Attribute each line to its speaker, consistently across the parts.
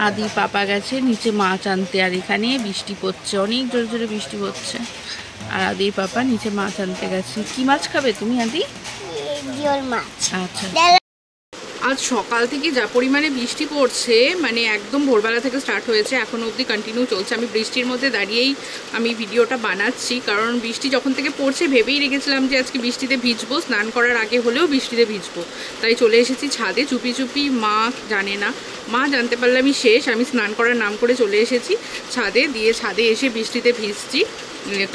Speaker 1: আদি পাপা গেছে নিচে মাছ আনতে, আর এখানে বৃষ্টি পড়ছে, অনেক জোরে জোরে বৃষ্টি পড়ছে। আর আদির পাপা নিচে মাছ আনতে গেছে। কি মাছ খাবে তুমি আদি?
Speaker 2: জিওল মাছ।
Speaker 1: আচ্ছা, আজ সকাল থেকে যা পরিমাণে বৃষ্টি পড়ছে, মানে একদম ভোরবেলা থেকে স্টার্ট হয়েছে, এখনও অবধি কন্টিনিউ চলছে। আমি বৃষ্টির মধ্যে দাঁড়িয়েই আমি ভিডিওটা বানাচ্ছি, কারণ বৃষ্টি যখন থেকে পড়ছে ভেবেই রেখেছিলাম যে আজকে বৃষ্টিতে ভিজবো, স্নান করার আগে হলেও বৃষ্টিতে ভিজবো। তাই চলে এসেছি ছাদে চুপি চুপি। মা জানে না, মা জানতে পারলে আমি শেষ। আমি স্নান করার নাম করে চলে এসেছি ছাদে, দিয়ে ছাদে এসে বৃষ্টিতে ভিজছি,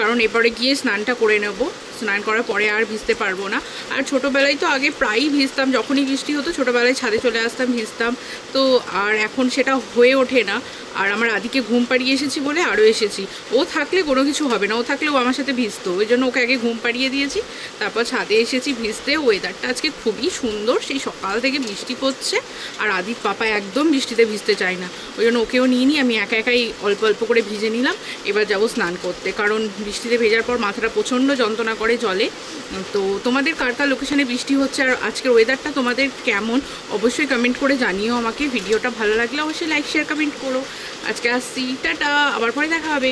Speaker 1: কারণ এরপরে গিয়ে স্নানটা করে নেব। স্নান করার পরে আর ভিজতে পারবো না। আর ছোটোবেলায় তো আগে প্রায়ই ভিজতাম, যখনই বৃষ্টি হতো ছোটোবেলায় ছাদে চলে আসতাম, ভিজতাম। তো আর এখন সেটা হয়ে ওঠে না। আর আমার আদিকে ঘুম পাড়িয়ে এসেছি বলে আরও এসেছি। ও থাকলে কোনো কিছু হবে না, ও থাকলে ও আমার সাথে ভিজতো, ওই জন্য ওকে আগে ঘুম পাড়িয়ে দিয়েছি, তারপর ছাদে এসেছি ভিজতে। ওয়েদারটা আজকে খুবই সুন্দর, সেই সকাল থেকে বৃষ্টি পড়ছে। আর আদির পাপা একদম বৃষ্টিতে ভিজতে চায় না, ওই জন্য ওকেও নিয়ে নিই, আমি একা একাই অল্প অল্প করে ভিজে নিলাম। এবার যাবো স্নান করতে, কারণ বৃষ্টিতে ভেজার পর মাথাটা প্রচণ্ড যন্ত্রণা করে জলে। তো তোমাদের কার কার লোকেশনে বৃষ্টি হচ্ছে আর আজকের ওয়েদারটা তোমাদের কেমন অবশ্যই কমেন্ট করে জানিও আমাকে। ভিডিওটা ভালো লাগলে অবশ্যই লাইক শেয়ার কমেন্ট করো। আজকে আসছি, টাটা, আবার পরে দেখা হবে।